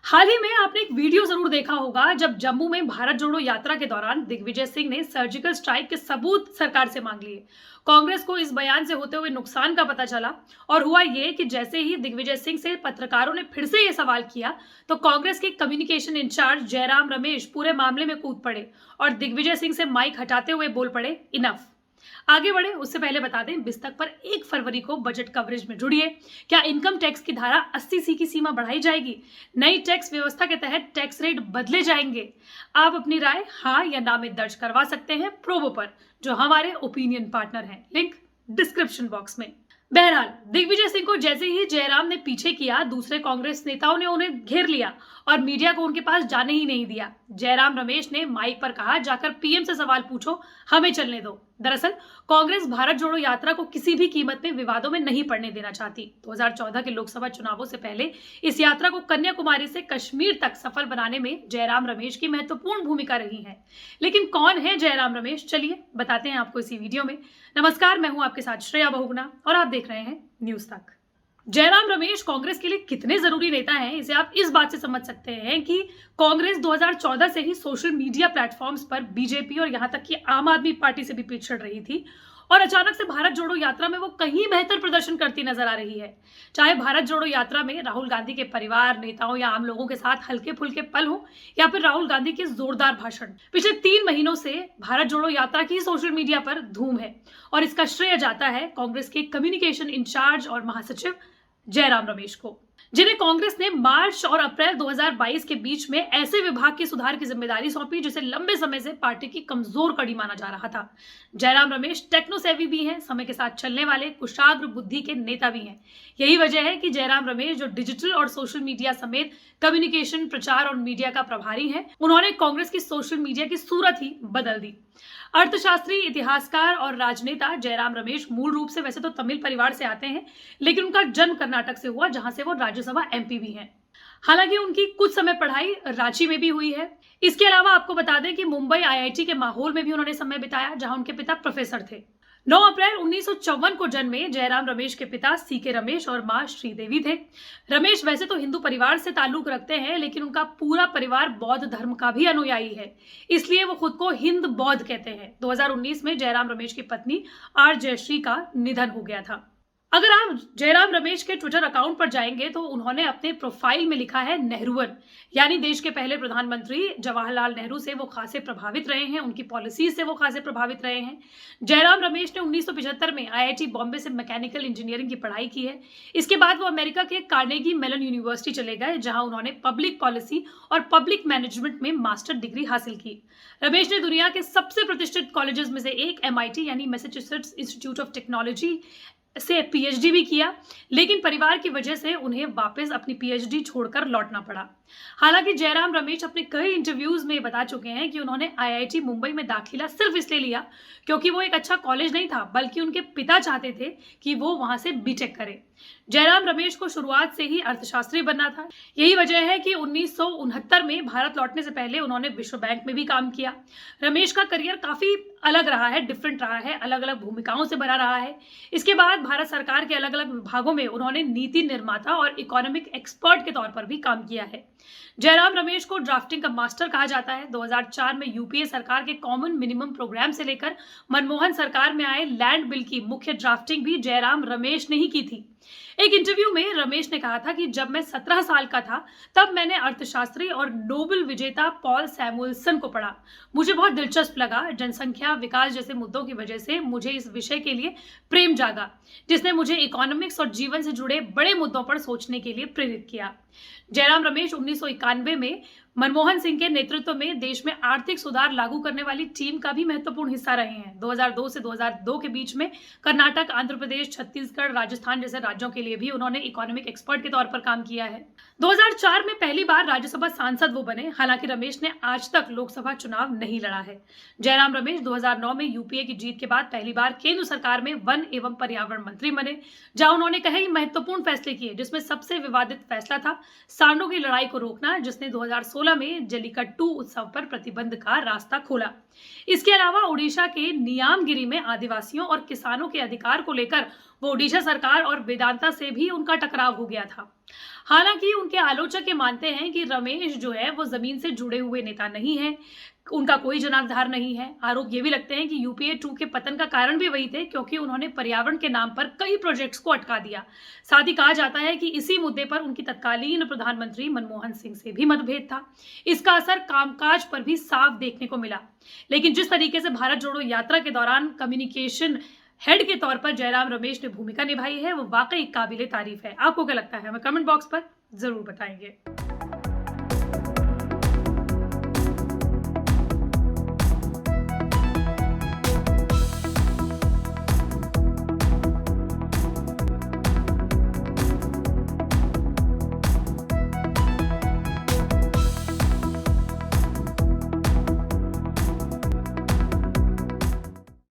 हाल ही में आपने एक वीडियो जरूर देखा होगा जब जम्मू में भारत जोड़ो यात्रा के दौरान दिग्विजय सिंह ने सर्जिकल स्ट्राइक के सबूत सरकार से मांग लिए। कांग्रेस को इस बयान से होते हुए नुकसान का पता चला और हुआ ये कि जैसे ही दिग्विजय सिंह से पत्रकारों ने फिर से ये सवाल किया तो कांग्रेस के कम्युनिकेशन इंचार्ज जयराम रमेश पूरे मामले में कूद पड़े और दिग्विजय सिंह से माइक हटाते हुए बोल पड़े, इनफ। आगे बढ़े उससे पहले बता दें, बिस्तक पर 1 फरवरी को बजट कवरेज में जुड़िए। क्या इनकम टैक्स की धारा 80C की सीमा बढ़ाई जाएगी? नई टैक्स व्यवस्था के तहत टैक्स रेट बदले जाएंगे? आप अपनी राय हाँ या ना में दर्ज करवा सकते हैं प्रोबो पर, जो हमारे ओपिनियन पार्टनर हैं। लिंक डिस्क्रिप्शन बॉक्स में। बहरहाल दिग्विजय सिंह को जैसे ही जयराम ने पीछे किया, दूसरे कांग्रेस नेताओं ने उन्हें घेर लिया और मीडिया को उनके पास जाने ही नहीं दिया। जयराम रमेश ने माइक पर कहा, जाकर पीएम से सवाल पूछो, हमें चलने दो। दरअसल कांग्रेस भारत जोड़ो यात्रा को किसी भी कीमत में विवादों में नहीं पड़ने देना चाहती। 2014 के लोकसभा चुनावों से पहले इस यात्रा को कन्याकुमारी से कश्मीर तक सफल बनाने में जयराम रमेश की महत्वपूर्ण भूमिका रही है। लेकिन कौन है जयराम रमेश, चलिए बताते हैं आपको इसी वीडियो में। नमस्कार, मैं हूं आपके साथ श्रेया बहुगुणा और आप देख रहे हैं न्यूज तक। जयराम रमेश कांग्रेस के लिए कितने जरूरी नेता हैं, इसे आप इस बात से समझ सकते हैं कि कांग्रेस 2014 से ही सोशल मीडिया प्लेटफॉर्म्स पर बीजेपी और यहां तक कि आम आदमी पार्टी से भी पिछड़ रही थी और अचानक से भारत जोड़ो यात्रा में वो कहीं बेहतर प्रदर्शन करती नजर आ रही है। चाहे भारत जोड़ो यात्रा में राहुल गांधी के परिवार, नेताओं या आम लोगों के साथ हल्के फुल्के पल हो या फिर राहुल गांधी के जोरदार भाषण, पिछले 3 महीनों से भारत जोड़ो यात्रा की सोशल मीडिया पर धूम है और इसका श्रेय जाता है कांग्रेस के कम्युनिकेशन इंचार्ज और महासचिव जयराम रमेश को, जिन्हें कांग्रेस ने मार्च और अप्रैल 2022 के बीच में ऐसे विभाग की सुधार की जिम्मेदारी सौंपी जिसे लंबे समय से पार्टी की कमजोर कड़ी माना जा रहा था। जयराम रमेश टेक्नो सेवी भी हैं, समय के साथ चलने वाले कुशाग्र बुद्धि के नेता भी हैं। यही वजह है कि जयराम रमेश, जो डिजिटल और सोशल मीडिया समेत कम्युनिकेशन, प्रचार और मीडिया का प्रभारी है, उन्होंने कांग्रेस की सोशल मीडिया की सूरत ही बदल दी। अर्थशास्त्री, इतिहासकार और राजनेता जयराम रमेश मूल रूप से वैसे तो तमिल परिवार से आते हैं, लेकिन उनका जन्म कर्नाटक से हुआ, जहां से वो राज्यसभा एमपी भी हैं। हालांकि उनकी कुछ समय पढ़ाई रांची में भी हुई है। इसके अलावा आपको बता दें कि मुंबई आईआईटी के माहौल में भी उन्होंने समय बिताया, जहां उनके पिता प्रोफेसर थे। 9 अप्रैल 1954 को जन्मे जयराम रमेश के पिता सीके रमेश और मां श्रीदेवी थे। रमेश वैसे तो हिंदू परिवार से ताल्लुक रखते हैं, लेकिन उनका पूरा परिवार बौद्ध धर्म का भी अनुयायी है, इसलिए वो खुद को हिंद बौद्ध कहते हैं। 2019 में जयराम रमेश की पत्नी आर जयश्री का निधन हो गया था। अगर आप जयराम रमेश के ट्विटर अकाउंट पर जाएंगे तो उन्होंने अपने प्रोफाइल में लिखा है नेहरूवन, यानी देश के पहले प्रधानमंत्री जवाहरलाल नेहरू से वो खासे प्रभावित रहे हैं, उनकी पॉलिसीज से वो खासे प्रभावित रहे हैं। जयराम रमेश ने 1975 में आईआईटी बॉम्बे से मैकेनिकल इंजीनियरिंग की पढ़ाई की है। इसके बाद वो अमेरिका के कार्नेगी मेलन यूनिवर्सिटी चले गए, जहां उन्होंने पब्लिक पॉलिसी और पब्लिक मैनेजमेंट में मास्टर डिग्री हासिल की। रमेश ने दुनिया के सबसे प्रतिष्ठित कॉलेजेस में से एक MIT यानी मैसेच्यूसेट्स इंस्टीट्यूट ऑफ टेक्नोलॉजी से पीएचडी भी किया, लेकिन परिवार की वजह से उन्हें वापस अपनी पीएचडी छोड़कर लौटना पड़ा। हालांकि जयराम रमेश अपने कई इंटरव्यूज में बता चुके हैं कि उन्होंने आईआईटी मुंबई में दाखिला सिर्फ इसलिए लिया क्योंकि वो एक अच्छा कॉलेज नहीं था, बल्कि उनके पिता चाहते थे कि वो वहां से बीटेक करे। जयराम रमेश को शुरुआत से ही अर्थशास्त्री बनना था। यही वजह है कि 1969 में भारत लौटने से पहले उन्होंने विश्व बैंक में भी काम किया। रमेश का करियर काफी अलग रहा है, डिफरेंट रहा है, अलग अलग भूमिकाओं से भरा रहा है। इसके बाद भारत सरकार के अलग अलग विभागों में उन्होंने नीति निर्माता और इकोनॉमिक एक्सपर्ट के तौर पर भी काम किया है। जयराम रमेश को ड्राफ्टिंग का मास्टर कहा जाता है। 2004 में यूपीए सरकार के कॉमन मिनिमम प्रोग्राम से लेकर मनमोहन सरकार में आए लैंड बिल की मुख्य ड्राफ्टिंग भी जयराम रमेश ने ही की थी। एक इंटरव्यू में रमेश ने कहा था कि जब मैं 17 साल का था तब मैंने अर्थशास्त्री और नोबेल विजेता पॉल सैमुअल्सन को पढ़ा। मुझे बहुत दिलचस्प लगा। जनसंख्या विकास जैसे मुद्दों की वजह से मुझे इस विषय के लिए प्रेम जागा, जिसने मुझे इकोनॉमिक्स और जीवन से जुड़े बड़े मुद्दों पर सोचने के लिए प्रेरित किया। जयराम रमेश 1991 में मनमोहन सिंह के नेतृत्व में देश में आर्थिक सुधार लागू करने वाली टीम का भी महत्वपूर्ण हिस्सा रहे हैं। 2002 से 2002 के बीच में कर्नाटक, आंध्र प्रदेश, छत्तीसगढ़, राजस्थान जैसे राज्यों के लिए भी उन्होंने इकोनॉमिक एक्सपर्ट के तौर पर काम किया है। 2004 में पहली बार राज्यसभा सांसद वो बने। हालांकि रमेश ने आज तक लोकसभा चुनाव नहीं लड़ा है। जयराम रमेश 2009 में यूपीए की जीत के बाद पहली बार केंद्र सरकार में वन एवं पर्यावरण मंत्री बने, जहां उन्होंने कई महत्वपूर्ण फैसले किए, जिसमें सबसे विवादित फैसला था सांडों की लड़ाई को रोकना, जिसने 2016 में जल्लीकट्टू उत्सव पर प्रतिबंध का रास्ता खोला। इसके अलावा उड़ीसा के नियामगिरी में आदिवासियों और किसानों के अधिकार को लेकर वो ओडिशा सरकार और वेदांता से भी उनका टकराव हो गया था। हालांकि उनके आलोचक ये मानते हैं कि रमेश जो है वो जमीन से जुड़े हुए नेता नहीं है, उनका कोई जनाधार नहीं है। आरोप ये भी लगते हैं कि यूपीए 2 के पतन का कारण भी वही थे, क्योंकि उन्होंने पर्यावरण के नाम पर कई प्रोजेक्ट्स को अटका दिया। साथ ही कहा जाता है कि इसी मुद्दे पर उनकी तत्कालीन प्रधानमंत्री मनमोहन सिंह से भी मतभेद था। इसका असर कामकाज पर भी साफ देखने को मिला। लेकिन जिस तरीके से भारत जोड़ो यात्रा के दौरान कम्युनिकेशन हेड के तौर पर जयराम रमेश ने भूमिका निभाई है, वो वाकई काबिले तारीफ है। आपको क्या लगता है, हमें कमेंट बॉक्स पर जरूर बताएंगे।